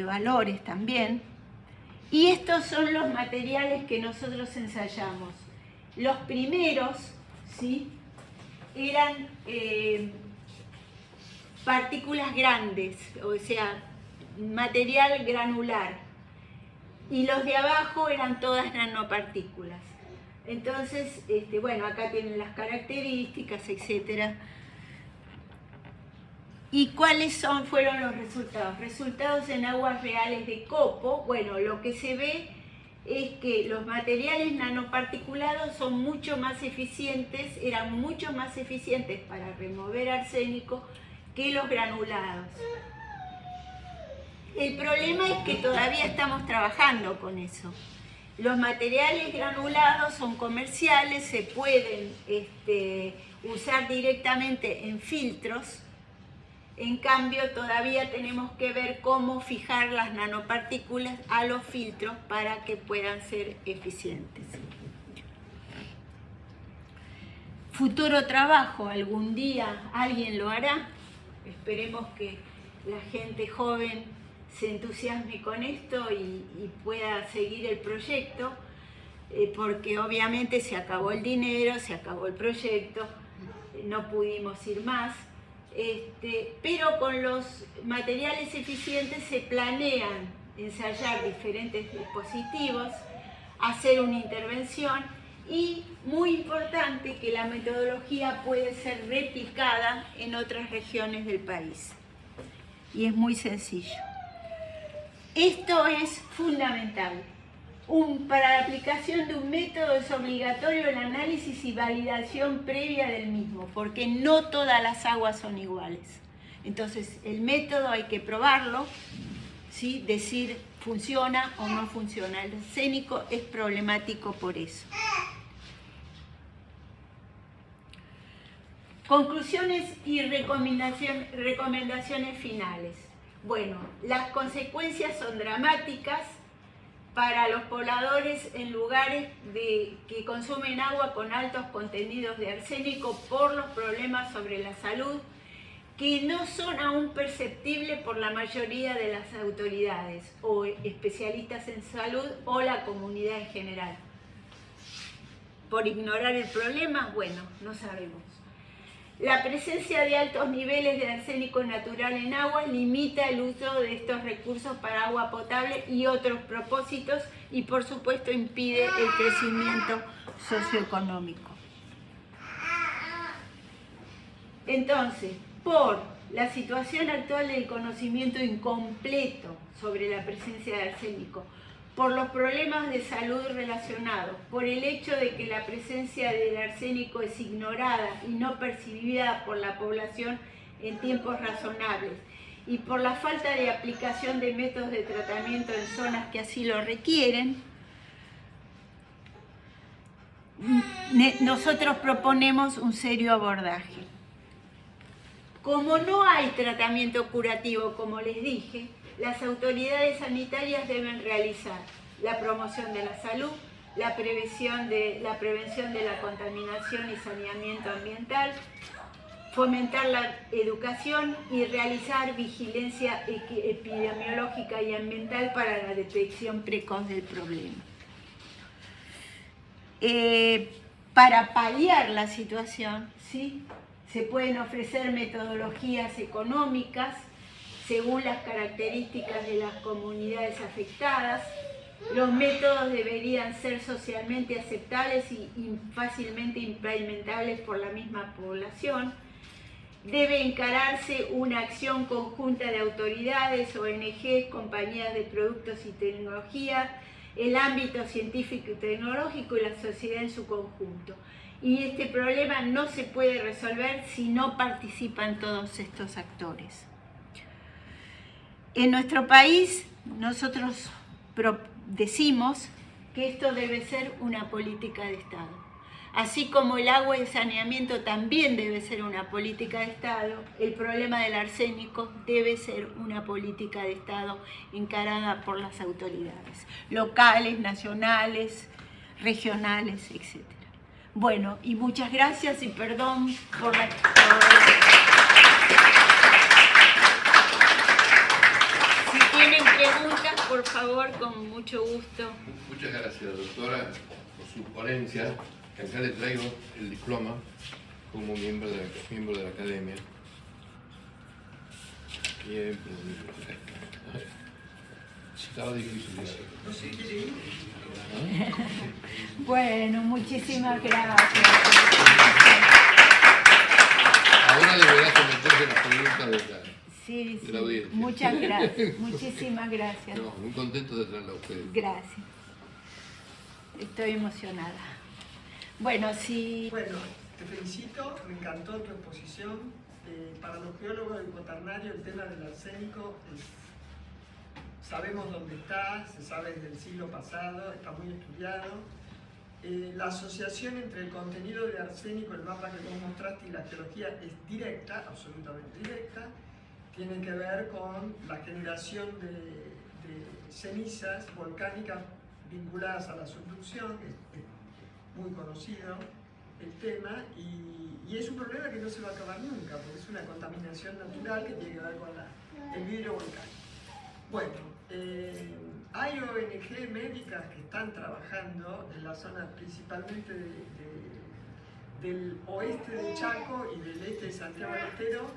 valores también. Y estos son los materiales que nosotros ensayamos. Los primeros, ¿sí?, eran partículas grandes, o sea, material granular. Y los de abajo eran todas nanopartículas. Entonces, bueno, acá tienen las características, etc. ¿Y cuáles fueron los resultados? Resultados en aguas reales de Copo. Bueno, lo que se ve es que los materiales nanoparticulados son mucho más eficientes, eran mucho más eficientes para remover arsénico que los granulados. El problema es que todavía estamos trabajando con eso. Los materiales granulados son comerciales, se pueden usar directamente en filtros. En cambio, todavía tenemos que ver cómo fijar las nanopartículas a los filtros para que puedan ser eficientes. Futuro trabajo, algún día alguien lo hará. Esperemos que la gente joven se entusiasme con esto y pueda seguir el proyecto, porque obviamente se acabó el dinero, se acabó el proyecto, no pudimos ir más. Pero con los materiales eficientes se planean ensayar diferentes dispositivos, hacer una intervención y, muy importante, que la metodología puede ser replicada en otras regiones del país. Y es muy sencillo. Esto es fundamental. Para la aplicación de un método es obligatorio el análisis y validación previa del mismo, porque no todas las aguas son iguales. Entonces, el método hay que probarlo, ¿sí?, decir funciona o no funciona. El arsénico es problemático por eso. Conclusiones y recomendaciones finales. Bueno, las consecuencias son dramáticas para los pobladores en lugares que consumen agua con altos contenidos de arsénico por los problemas sobre la salud que no son aún perceptibles por la mayoría de las autoridades o especialistas en salud o la comunidad en general. ¿Por ignorar el problema? Bueno, no sabemos. La presencia de altos niveles de arsénico natural en agua limita el uso de estos recursos para agua potable y otros propósitos y por supuesto impide el crecimiento socioeconómico. Entonces, por la situación actual del conocimiento incompleto sobre la presencia de arsénico, por los problemas de salud relacionados, por el hecho de que la presencia del arsénico es ignorada y no percibida por la población en tiempos razonables, y por la falta de aplicación de métodos de tratamiento en zonas que así lo requieren, nosotros proponemos un serio abordaje. Como no hay tratamiento curativo, como les dije, las autoridades sanitarias deben realizar la promoción de la salud, la prevención de la contaminación y saneamiento ambiental, fomentar la educación y realizar vigilancia epidemiológica y ambiental para la detección precoz del problema. Para paliar la situación, ¿sí?, se pueden ofrecer metodologías económicas según las características de las comunidades afectadas. Los métodos deberían ser socialmente aceptables y fácilmente implementables por la misma población. Debe encararse una acción conjunta de autoridades, ONG, compañías de productos y tecnología, el ámbito científico y tecnológico y la sociedad en su conjunto. Y este problema no se puede resolver si no participan todos estos actores. En nuestro país, nosotros decimos que esto debe ser una política de Estado. Así como el agua y el saneamiento también debe ser una política de Estado, el problema del arsénico debe ser una política de Estado encarada por las autoridades locales, nacionales, regionales, etc. Bueno, y muchas gracias y perdón por la... Si tienen preguntas, por favor, con mucho gusto. Muchas gracias, doctora, por su ponencia. Acá le traigo el diploma como miembro de la academia. Bien, estaba difícil. No sé, ¿quiere ir? Bueno, muchísimas gracias. Ahora deberá someterse las preguntas de la audiencia. Muchas gracias, muchísimas gracias. No, muy contento de tenerla a ustedes. Gracias. Estoy emocionada. Bueno, sí. Bueno, te felicito, me encantó tu exposición. Para los geólogos del Cuaternario el tema del arsénico sabemos dónde está, se sabe desde el siglo pasado, está muy estudiado. La asociación entre el contenido de arsénico, el mapa que vos mostraste, y la geología es directa, absolutamente directa. Tiene que ver con la generación de cenizas volcánicas vinculadas a la subducción, que es muy conocido el tema, y es un problema que no se va a acabar nunca, porque es una contaminación natural que tiene que ver con el vidrio volcánico. Bueno, hay ONG médicas que están trabajando en la zona principalmente del oeste de Chaco y del este de Santiago del Estero,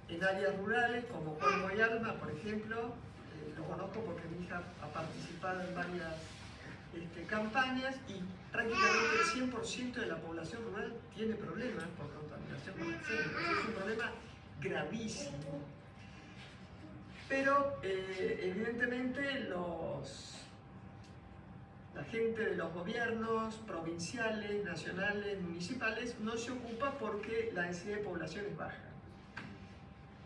en áreas rurales como Cuervo y Alma, por ejemplo. Lo conozco porque mi hija ha participado en varias campañas, y prácticamente el 100% de la población rural tiene problemas por contaminación con arsénico. Es un problema gravísimo. Pero evidentemente la gente de los gobiernos provinciales, nacionales, municipales no se ocupa porque la densidad de población es baja.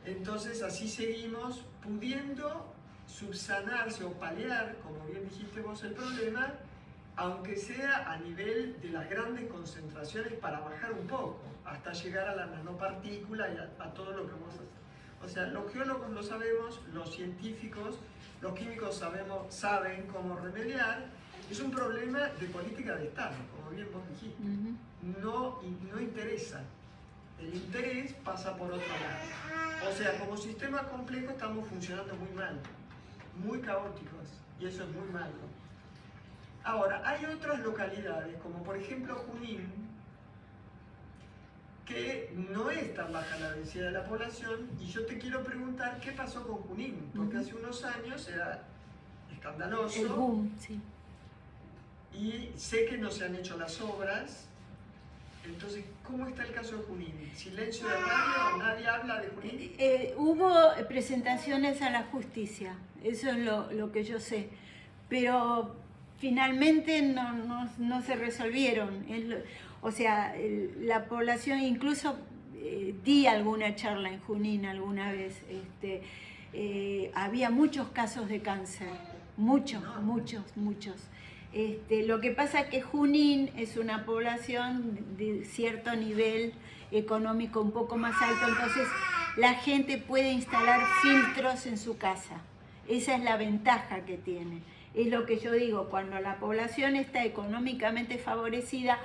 Entonces así seguimos pudiendo subsanarse o paliar, como bien dijiste vos, el problema, aunque sea a nivel de las grandes concentraciones, para bajar un poco, hasta llegar a la nanopartícula y a todo lo que vos haces. O sea, los geólogos lo sabemos, los científicos, los químicos saben cómo remediar. Es un problema de política de Estado, como bien vos dijiste. No interesa El interés pasa por otro lado. O sea, como sistema complejo estamos funcionando muy mal, muy caóticos, y eso es muy malo. Ahora, hay otras localidades, como por ejemplo Junín, que no es tan baja la densidad de la población, y yo te quiero preguntar qué pasó con Junín, porque hace unos años era escandaloso. El boom, sí. Y sé que no se han hecho las obras. Entonces, ¿cómo está el caso de Junín? ¿Silencio de radio? ¿Nadie habla de Junín? Hubo presentaciones a la justicia, eso es lo que yo sé, pero finalmente no se resolvieron. O sea, la población, incluso di alguna charla en Junín alguna vez, había muchos casos de cáncer, muchos. Lo que pasa es que Junín es una población de cierto nivel económico un poco más alto, entonces la gente puede instalar filtros en su casa. Esa es la ventaja que tiene. Es lo que yo digo, cuando la población está económicamente favorecida,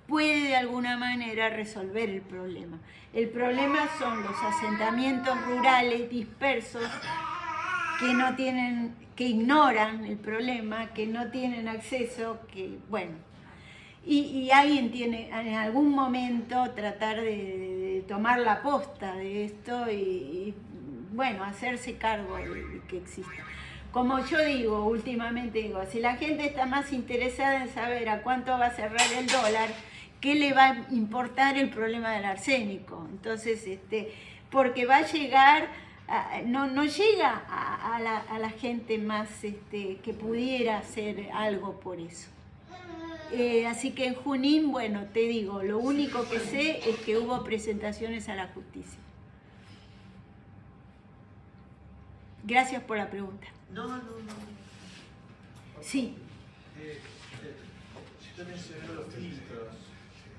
puede de alguna manera resolver el problema. El problema son los asentamientos rurales dispersos que ignoran el problema, que no tienen acceso, que bueno. Y alguien tiene en algún momento tratar de tomar la posta de esto y bueno, hacerse cargo de que exista. Como yo digo, últimamente digo, si la gente está más interesada en saber a cuánto va a cerrar el dólar, ¿qué le va a importar el problema del arsénico? Entonces, porque va a llegar, no llega a la gente más que pudiera hacer algo por eso. Así que en Junín, bueno, te digo, lo único que sé es que hubo presentaciones a la justicia. Gracias por la pregunta. No. Sí. Usted mencionó los filtros.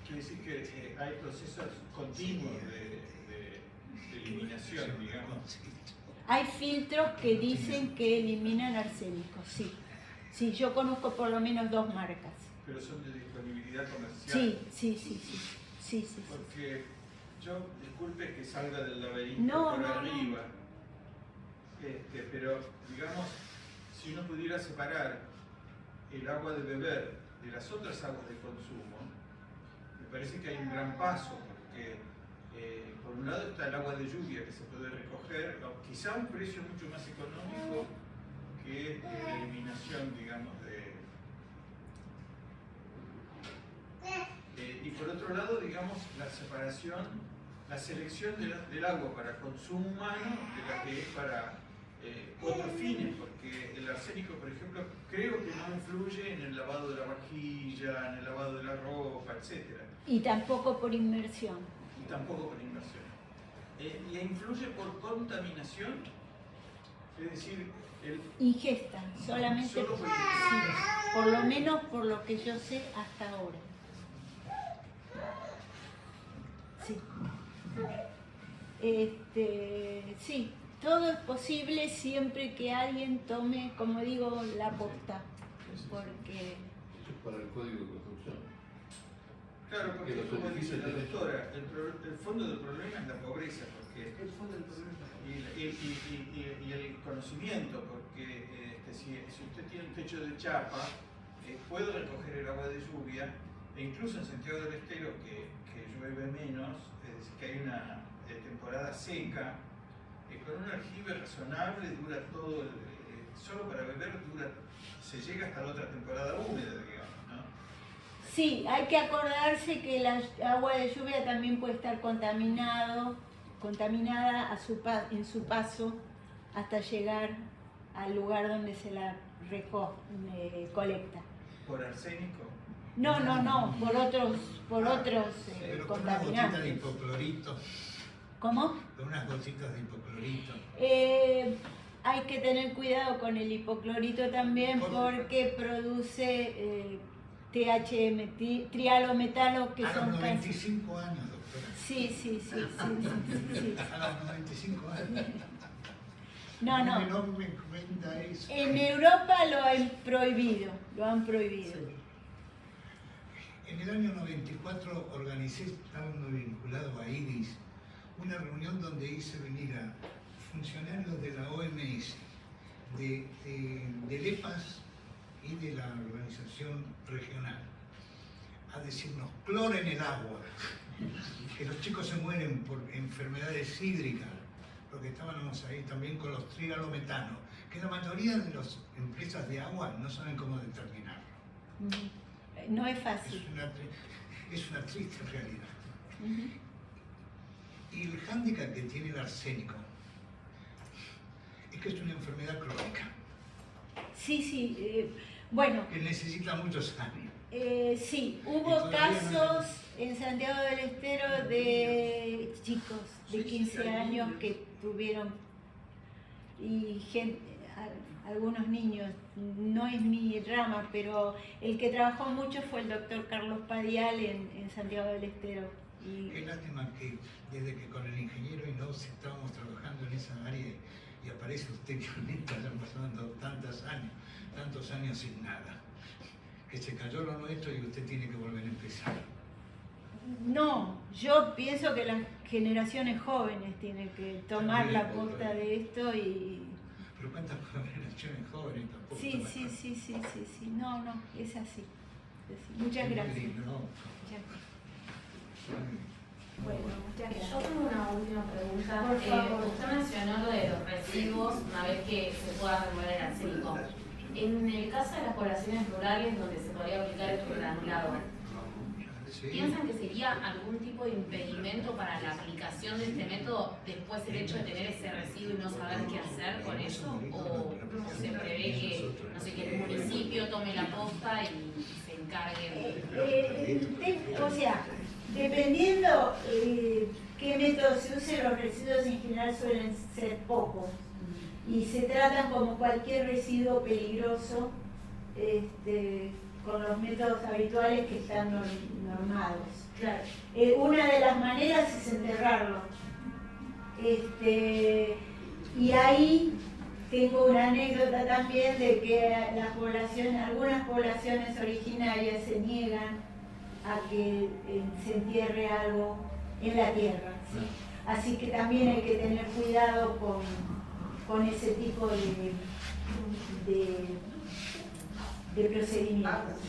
Quiere decir que hay procesos continuos de eliminación, digamos. Hay filtros que dicen que eliminan arsénico, sí. Sí, yo conozco por lo menos 2 marcas. Pero son de disponibilidad comercial. Sí. Porque yo, disculpe que salga del laberinto No. arriba, pero digamos, si uno pudiera separar el agua de beber de las otras aguas de consumo, me parece que hay un gran paso, porque por un lado está el agua de lluvia que se puede recoger, quizá a un precio mucho más económico que la eliminación, digamos, y por otro lado, digamos, la separación, la selección del agua para consumo humano de la que es para otros fines, porque el arsénico, por ejemplo, creo que no influye en el lavado de la vajilla, en el lavado de la ropa, etc. Y tampoco por inmersión. ¿Y influye por contaminación? Es decir, ingesta, solamente solo por sí, por lo menos por lo que yo sé hasta ahora. Sí. Sí, todo es posible siempre que alguien tome, como digo, la posta, porque... Eso es para el código de construcción. Claro, porque Que los como dice la edificios doctora, el fondo del problema es la pobreza, porque y el conocimiento, porque si usted tiene un techo de chapa, puede recoger el agua de lluvia, e incluso en Santiago del Estero, que llueve menos, es decir, que hay una temporada seca, con un aljibe razonable dura todo, solo para beber se llega hasta la otra temporada húmeda, digamos, ¿no? Sí, hay que acordarse que el agua de lluvia también puede estar contaminada en su paso hasta llegar al lugar donde se la colecta. ¿Por arsénico? No, por otros Pero con unas gotitas de contaminantes. hipoclorito. ¿Cómo? Con unas gotitas de hipoclorito. Hay que tener cuidado con el hipoclorito también porque produce THM, trialometalo, que A son los 95 años, doctora. Sí. A los 95 años. No. No me cuenta eso. En Europa lo han prohibido. Sí. En el año 94 organicé, estando vinculado a IDIS, una reunión donde hice venir a funcionarios de la OMS, del EPAS y de la organización regional, a decirnos: cloren el agua, que los chicos se mueren por enfermedades hídricas, porque estábamos ahí también con los trigalometanos, que la mayoría de las empresas de agua no saben cómo determinarlo. No es fácil. Es una triste realidad. Y el hándicap que tiene el arsénico es que es una enfermedad crónica, Sí, bueno, que necesita muchos años. Sí, Y hubo todavía no casos en Santiago del Estero de chicos de 15 años que tuvieron, y algunos niños, no es mi rama, pero el que trabajó mucho fue el doctor Carlos Padial en Santiago del Estero. Qué lástima que desde que con el ingeniero Hinauz estábamos trabajando en esa área y aparece usted pioneta, ya han pasado tantos años sin nada. Que se cayó lo nuestro y usted tiene que volver a empezar. No, yo pienso que las generaciones jóvenes tienen que tomar la posta de esto y... Pero cuántas generaciones jóvenes tampoco. Sí, no, es así. Muchas gracias. Bueno, muchas gracias. Yo tengo una última pregunta. Por favor. Usted mencionó lo de los residuos una vez que se pueda remover el arsénico. En el caso de las poblaciones rurales donde se podría aplicar el granulado, ¿piensan que sería algún tipo de impedimento para la aplicación de este método después el hecho de tener ese residuo y no saber qué hacer con eso? ¿O se prevé que, no sé, que el municipio tome la posta y se encargue de... O sea, dependiendo qué método se use, los residuos en general suelen ser pocos y se tratan como cualquier residuo peligroso, con los métodos habituales que están normados. Claro. Una de las maneras es enterrarlo. Y ahí tengo una anécdota también de que algunas poblaciones originarias se niegan a que se entierre algo en la tierra, ¿sí? Así que también hay que tener cuidado con ese tipo de procedimientos.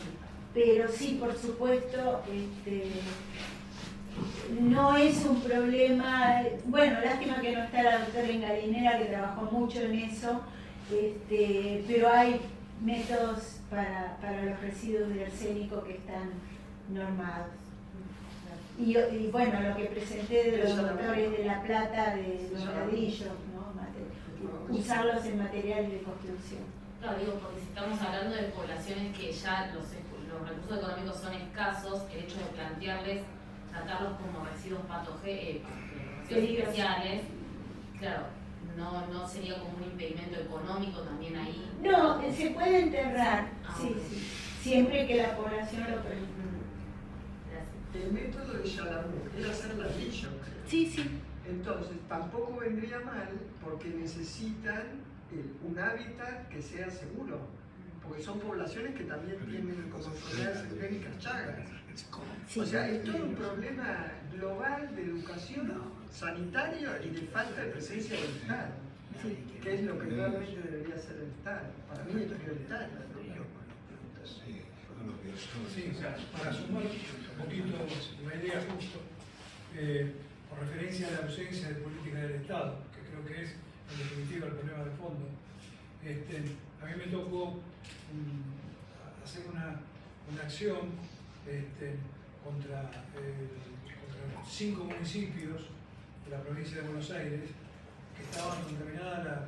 Pero sí, por supuesto, no es un problema. Bueno, lástima que no está la doctora Ingalinera, que trabajó mucho en eso, pero hay métodos para los residuos de arsénico que están normados. Y bueno, lo que presenté de los doctores de La Plata, de los ladrillos, ¿no? Usarlos en materiales de construcción. Claro, digo, porque si estamos hablando de poblaciones que ya los recursos económicos son escasos, el hecho de plantearles, tratarlos como residuos especiales, claro, no sería como un impedimento económico también ahí. No, se puede enterrar, sí, siempre que la población lo permita. El método de Chalamou era hacer ladrillo, creo. Sí. Entonces, tampoco vendría mal porque necesitan un hábitat que sea seguro, porque son poblaciones que también tienen como enfermedades endémicas chagas. Sí. O sea, es todo un problema global de educación sanitario y de falta de presencia del Estado, que es lo que realmente debería hacer el Estado. Para mí es prioritario. Sí, para sumar un poquito la idea justo, con referencia a la ausencia de política del Estado, que creo que es en definitiva el problema de fondo. A mí me tocó hacer una acción contra 5 municipios de la provincia de Buenos Aires que estaban contaminada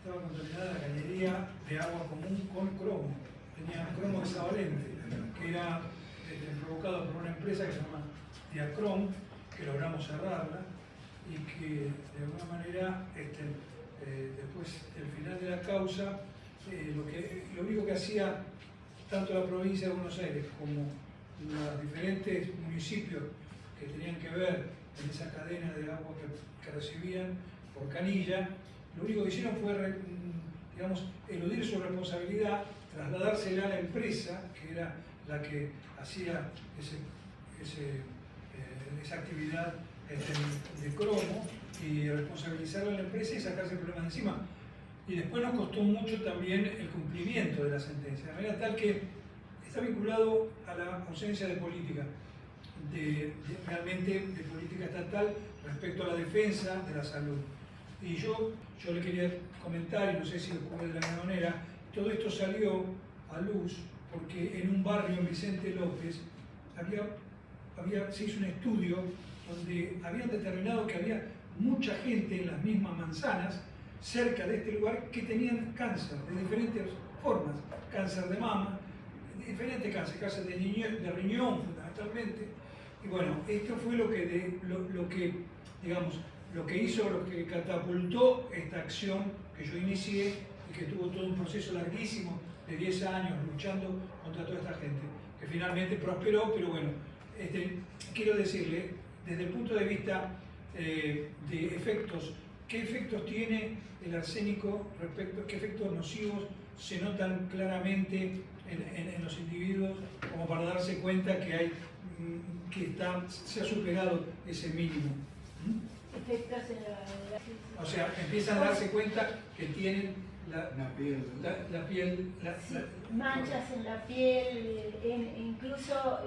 la cañería de agua común con cromo. Tenía cromo hexavalente, que era provocado por una empresa que se llama Diacrom, que logramos cerrarla y que de alguna manera después del final de la causa lo único que hacía tanto la provincia de Buenos Aires como los diferentes municipios que tenían que ver en esa cadena de agua que recibían por canilla, lo único que hicieron fue eludir su responsabilidad, trasladársela a la empresa, que era la que hacía esa actividad de cromo, y responsabilizarla a la empresa y sacarse el problema de encima. Y después nos costó mucho también el cumplimiento de la sentencia, de manera tal que está vinculado a la ausencia de política, realmente de política estatal respecto a la defensa de la salud. Y yo le quería comentar, y no sé si ocurre de la misma manera, todo esto salió a luz porque en un barrio en Vicente López se hizo un estudio donde habían determinado que había mucha gente en las mismas manzanas cerca de este lugar que tenían cáncer de diferentes formas, cáncer de mama, diferentes cáncer de riñón fundamentalmente. Y bueno, esto fue lo que catapultó esta acción que yo inicié y que tuvo todo un proceso larguísimo de 10 años luchando contra toda esta gente, que finalmente prosperó. Pero bueno, quiero decirle, desde el punto de vista de efectos, ¿qué efectos tiene el arsénico qué efectos nocivos se notan claramente en los individuos, como para darse cuenta que se ha superado ese mínimo? Efectos en la... O sea, empiezan a darse cuenta que tienen la piel, manchas en la piel, incluso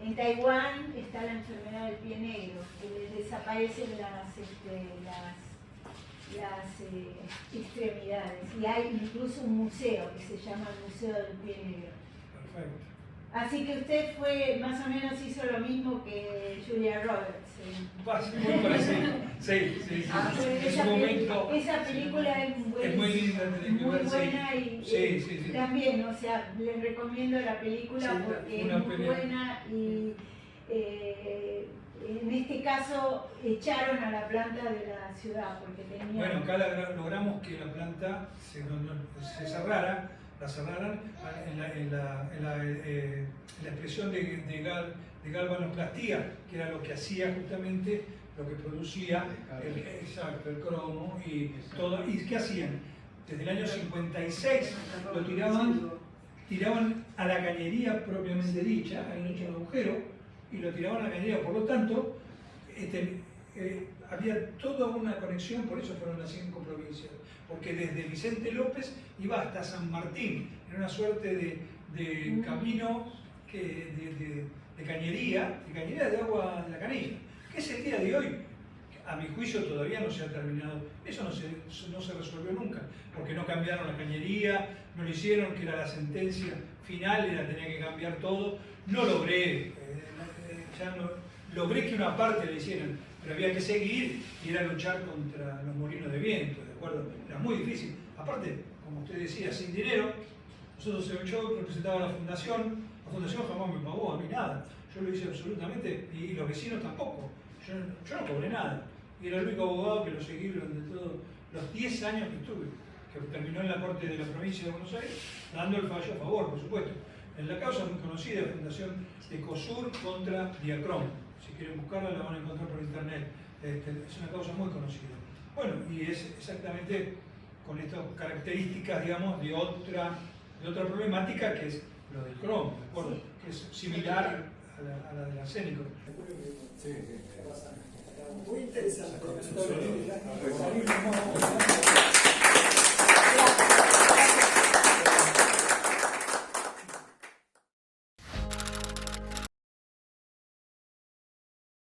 en Taiwán está la enfermedad del pie negro, que les desaparecen las extremidades, y hay incluso un museo que se llama el Museo del Pie Negro. Perfecto. Así que usted más o menos hizo lo mismo que Julia Roberts. Muy parecido. Sí. En su momento. Esa película es muy linda, muy buena, y sí. también, o sea, les recomiendo la película porque es muy buena, y en este caso echaron a la planta de la ciudad porque tenía... Bueno, acá logramos que la planta se cerrara. La cerraran en la expresión de galvanoplastía, que era lo que hacía justamente, lo que producía el cromo y todo. ¿Y qué hacían? Desde el año 56 lo tiraban a la cañería propiamente dicha, ahí no hecho un agujero, y lo tiraban a la cañería. Por lo tanto, había toda una conexión, por eso fueron las 5 provincias, porque desde Vicente López iba hasta San Martín, era una suerte de camino de cañería de agua de la canilla, que es el día de hoy. A mi juicio todavía no se ha terminado, eso no se resolvió nunca, porque no cambiaron la cañería, no lo hicieron, que era la sentencia final, tenía que cambiar todo. No logré, logré que una parte la hicieran, pero había que seguir y era luchar contra los molinos de viento, ¿de acuerdo? Era muy difícil. Aparte, como usted decía, sin dinero, yo representaba a la fundación jamás me pagó a mí nada. Yo lo hice absolutamente, y los vecinos tampoco. Yo no cobré nada. Y era el único abogado que lo seguí durante todos los 10 años que estuve, que terminó en la Corte de la Provincia de Buenos Aires, dando el fallo a favor, por supuesto. En la causa muy conocida, la Fundación Ecosur contra Diacrom. Si quieren buscarla, la van a encontrar por internet. Es una causa muy conocida. Bueno, y es exactamente con estas características, digamos, de otra problemática, que es lo del cromo, ¿de acuerdo? Sí. Que es similar a la del arsénico. Muy interesante.